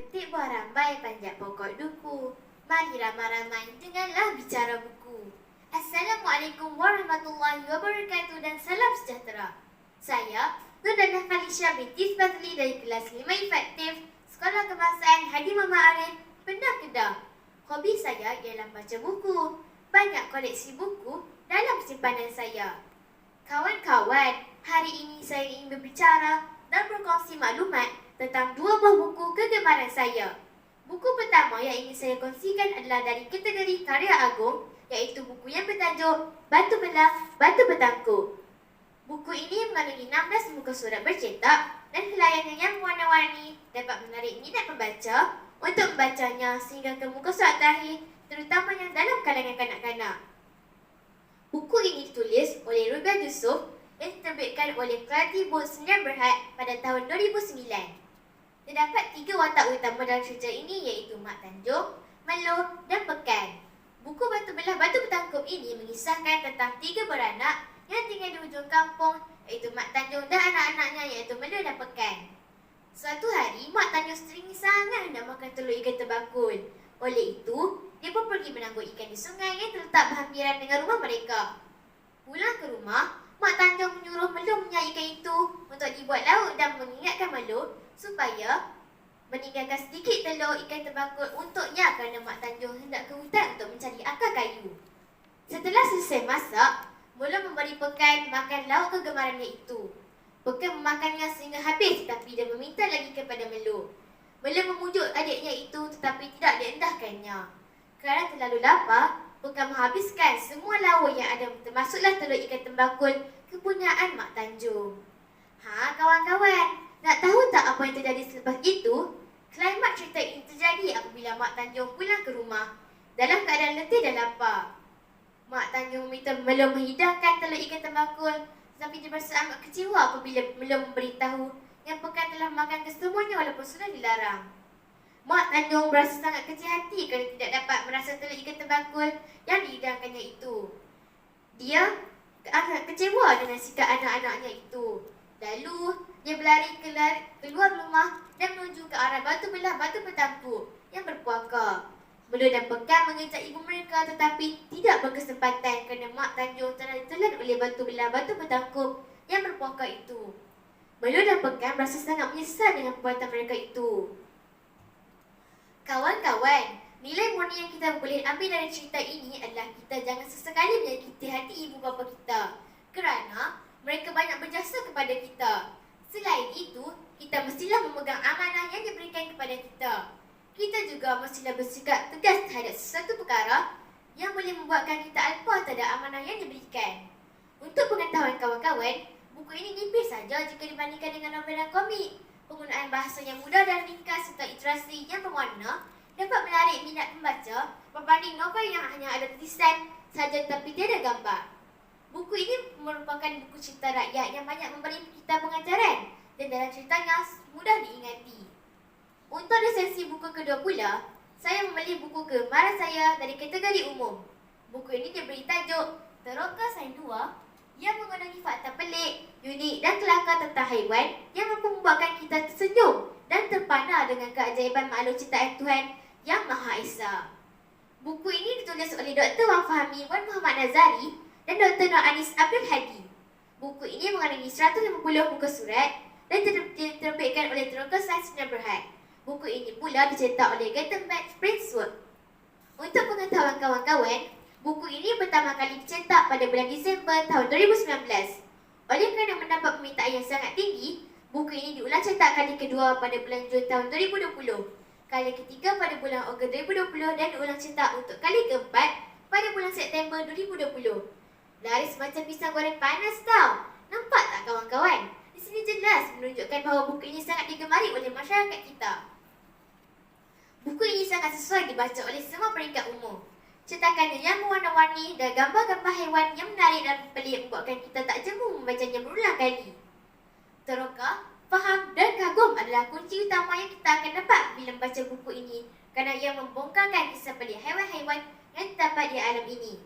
Petik buah rambai, panjat pokok duku. Mari ramai-ramai, dengarlah bicara buku. Assalamualaikum warahmatullahi wabarakatuh dan salam sejahtera. Saya, Nur Danah Falisha binti Fazli dari kelas 5 Efektif, Sekolah Kebangsaan Hadi Mama Arif, Penang, Kedah. Hobi saya ialah baca buku. Banyak koleksi buku dalam simpanan saya. Kawan-kawan, hari ini saya ingin berbicara dan berkongsi maklumat tentang dua buah buku kegemaran saya. Buku pertama yang ingin saya kongsikan adalah dari kategori karya agung, iaitu buku yang bertajuk Batu Belah, Batu Bertangkup. Buku ini mengandungi 16 muka surat bercetak dan helaiannya yang warna-warni dapat menarik minat pembaca untuk membacanya sehingga ke muka surat terakhir, terutamanya dalam kalangan kanak-kanak. Buku ini ditulis oleh Rubiah Yusuf yang diterbitkan oleh Clarity Books Sdn Bhd pada tahun 2009. Terdapat 3 watak utama dalam cerita ini, iaitu Mak Tanjung, Melo dan Pekan. Buku Batu Belah, Batu Bertangkup ini mengisahkan tentang 3 beranak yang tinggal di hujung kampung, iaitu Mak Tanjung dan anak-anaknya, iaitu Melo dan Pekan. Suatu hari, Mak Tanjung sering sangat hendak makan telur ikan terbakul. Oleh itu, dia pun pergi menangkap ikan di sungai yang terletak berhampiran dengan rumah mereka. Pulang ke rumah, Mak Tanjung menyuruh Melo menyayi ikan itu untuk dibuat lauk dan mengingatkan Melo supaya meninggalkan sedikit telur ikan terbakul untuknya kerana Mak Tanjung hendak ke hutan untuk mencari akar kayu. Setelah selesai masak, Melo memberi Pekan makan lauk kegemarannya itu. Pekan memakannya sehingga habis, tetapi dia meminta lagi kepada Melo. Melo memujuk adiknya itu tetapi tidak diendahkannya. Kerana terlalu lapar, Pekan menghabiskan semua lauk yang ada, termasuklah telur ikan tembakul kepunyaan Mak Tanjung. Kawan-kawan, nak tahu tak apa yang terjadi selepas itu? Klimaks cerita ini terjadi apabila Mak Tanjung pulang ke rumah dalam keadaan letih dan lapar. Mak Tanjung meminta Melo menghidangkan telur ikan tembakul, tetapi dia merasa amat kecewa apabila Melo memberitahu yang Pekan telah makan kesemuanya walaupun sudah dilarang. Mak Tanjung berasa sangat kecil hati kerana tidak dapat merasa telur ikan tembakul yang dihidangkannya itu. Dia agak kecewa dengan sikap anak-anaknya itu. Lalu, dia berlari keluar rumah dan menuju ke arah Batu Belah, Batu Bertangkup yang berpuaka. Melo dan Pekan mengejar ibu mereka tetapi tidak berkesempatan kerana Mak Tanjung telah ditelan oleh Batu Belah, Batu Bertangkup yang berpuaka itu. Melo dan Pekan merasa sangat menyesal dengan perbuatan mereka itu. Kawan-kawan, nilai murni yang kita boleh ambil dari cerita ini adalah kita jangan sesekali menyakiti hati ibu bapa kita kerana mereka banyak berjasa kepada kita. Selain itu, kita mestilah memegang amanah yang diberikan kepada kita. Kita juga mestilah bersikap tegas terhadap sesuatu perkara yang boleh membuatkan kita alpa terhadap amanah yang diberikan. Untuk pengetahuan kawan-kawan, buku ini nipis saja jika dibandingkan dengan novel dan komik. Penggunaan bahasa yang mudah dan ringkas serta ilustrasi yang berwarna dapat menarik minat pembaca berbanding novel yang hanya ada tulisan saja tapi tiada gambar. Buku ini merupakan buku cerita rakyat yang banyak memberi kita pengajaran dan dalam ceritanya mudah diingati. Untuk resensi buku kedua pula, saya memilih buku kegemaran saya dari kategori umum. Buku ini diberi tajuk Teroka Sains 2 yang mengandungi fakta pelik, unik dan kelakar tentang haiwan yang mampu membuatkan kita tersenyum dan terpana dengan keajaiban makhluk ciptaan Tuhan Yang Maha Esa. Buku ini ditulis oleh Dr. Wang Fahmi, Wan Muhammad Nazari dan Dr. Nur Anis Abdul Hadi. Buku ini mengandungi 150 muka surat dan diterbitkan oleh Teroka Sains Sdn Bhd. Buku ini pula dicetak oleh Gutenberg Pressworks. Untuk pengetahuan kawan-kawan, buku ini pertama kali dicetak pada bulan Disember tahun 2019. Oleh kerana mendapat permintaan yang sangat tinggi, buku ini diulang cetak kali kedua pada bulan Jun tahun 2020, kali ketiga pada bulan Ogos 2020 dan diulang cetak untuk kali keempat pada bulan September 2020. Laris macam pisang goreng panas tau. Nampak tak kawan-kawan? Di sini jelas menunjukkan bahawa buku ini sangat digemari oleh masyarakat kita. Buku ini sangat sesuai dibaca oleh semua peringkat umur. Cetakannya yang berwarna-warni dan gambar-gambar haiwan yang menarik dan pelik membuatkan kita tak jemu membacanya berulang kali. Teroka, faham dan kagum adalah kunci utama yang kita akan dapat bila membaca buku ini kerana ia membongkarkan kisah pelik haiwan-haiwan yang terdapat di alam ini.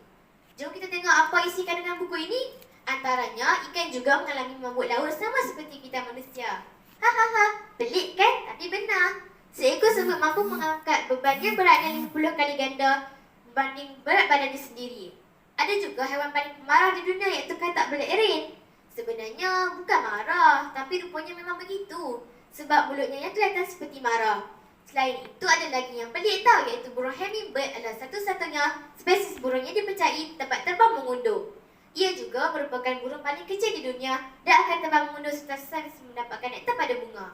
Jom kita tengok apa isi kandungan buku ini. Antaranya, ikan juga mengalami mabuk laut sama seperti kita manusia. Hahaha, pelik kan? Tapi benar. Seekor semut mampu mengangkat beban yang beratnya 50 kali ganda berbanding berat badannya sendiri. Ada juga haiwan paling pemarah di dunia iaitu katak belut erin. Sebenarnya bukan marah, tapi rupanya memang begitu. Sebab mulutnya yang kelihatan seperti marah. Selain itu ada lagi yang pelik tau, iaitu burung hummingbird adalah satu-satunya spesies burung yang dipercayai dapat terbang mengundur. Ia juga merupakan burung paling kecil di dunia dan akan terbang mengundur setelah selesai mendapatkan nektar pada bunga.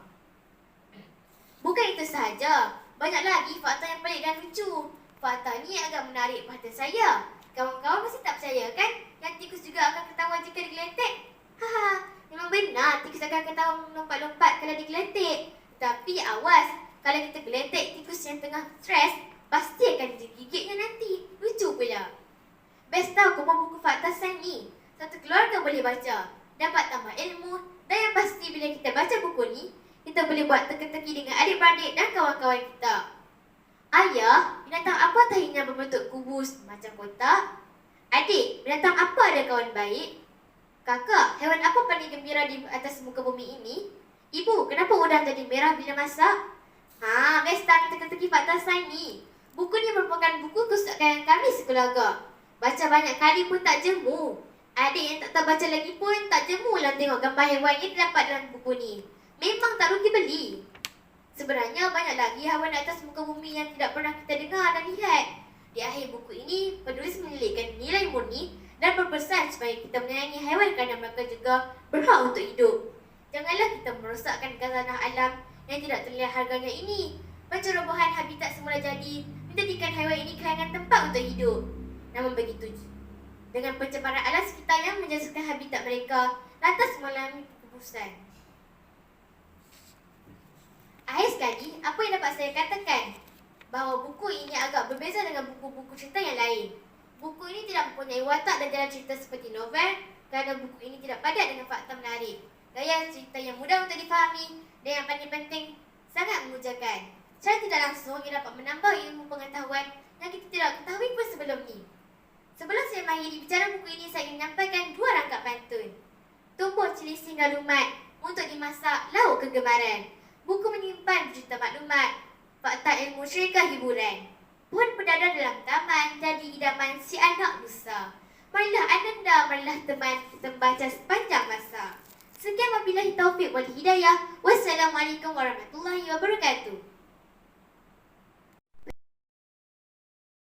Bukan itu sahaja, banyak lagi fakta yang pelik dan lucu. Fakta ni agak menarik perhatian saya. Kawan-kawan masih tak percaya kan yang tikus juga akan ketawa jika digeletek? Haha, memang benar tikus akan ketawa melompat-lompat kalau digeletek. Tapi awas, kalau kita geletek tikus yang tengah stres, pasti akan digigitnya nanti. Lucu pula. Best tau kumpulan buku fakta sains ni. Satu keluarga boleh baca, dapat tambah ilmu, dan yang pasti bila kita baca buku ni, kita boleh buat teka-teki dengan adik-beradik dan kawan-kawan kita. Ayah, binatang apa tahinya berbentuk kubus macam kotak? Adik, binatang apa ada kawan baik? Kakak, haiwan apa paling gembira di atas muka bumi ini? Ibu, kenapa udang jadi merah bila masak? Best tak teka-teki fakta sains ni. Buku ni merupakan buku kesukaan kami sekeluarga. Baca banyak kali pun tak jemu. Adik yang tak tahu baca lagi pun tak jemu lah tengok gambar haiwan yang terdapat dalam buku ni. Memang tak rugi beli. Sebenarnya banyak lagi haiwan di atas muka bumi yang tidak pernah kita dengar dan lihat. Di akhir buku ini, penulis menyelitkan nilai murni dan berpesan supaya kita menyayangi haiwan kerana mereka juga berhak untuk hidup. Janganlah kita merosakkan khazanah alam yang tidak terlihat harganya ini. Pencerobohan habitat semula jadi menjadikan haiwan ini kehilangan tempat untuk hidup. Namun begitu, dengan pencemaran alam sekitar yang menjadikan habitat mereka lantas mengalami keputusan. Akhir sekali, apa yang dapat saya katakan? Bahawa buku ini agak berbeza dengan buku-buku cerita yang lain. Buku ini tidak mempunyai watak dan jalan cerita seperti novel kerana buku ini tidak padat dengan fakta menarik. Gaya cerita yang mudah untuk difahami dan yang paling penting, sangat memujakan. Secara tidak langsung, ia dapat menambah ilmu pengetahuan yang kita tidak ketahui pun sebelum ni. Sebelum saya mengakhiri bicara buku ini, saya ingin menyampaikan 2 rangkap pantun. Tumbuh cili singa lumat untuk dimasak lauk kegemaran. Buku menyimpan berjuta maklumat, fakta ilmu syarikat hiburan. Pohon perdana dalam taman jadi idaman si anak Musa. Marilah ananda, marilah teman, kita membaca sepanjang masa. Sekian wabillahi taufiq wal hidayah. Wassalamualaikum warahmatullahi wabarakatuh.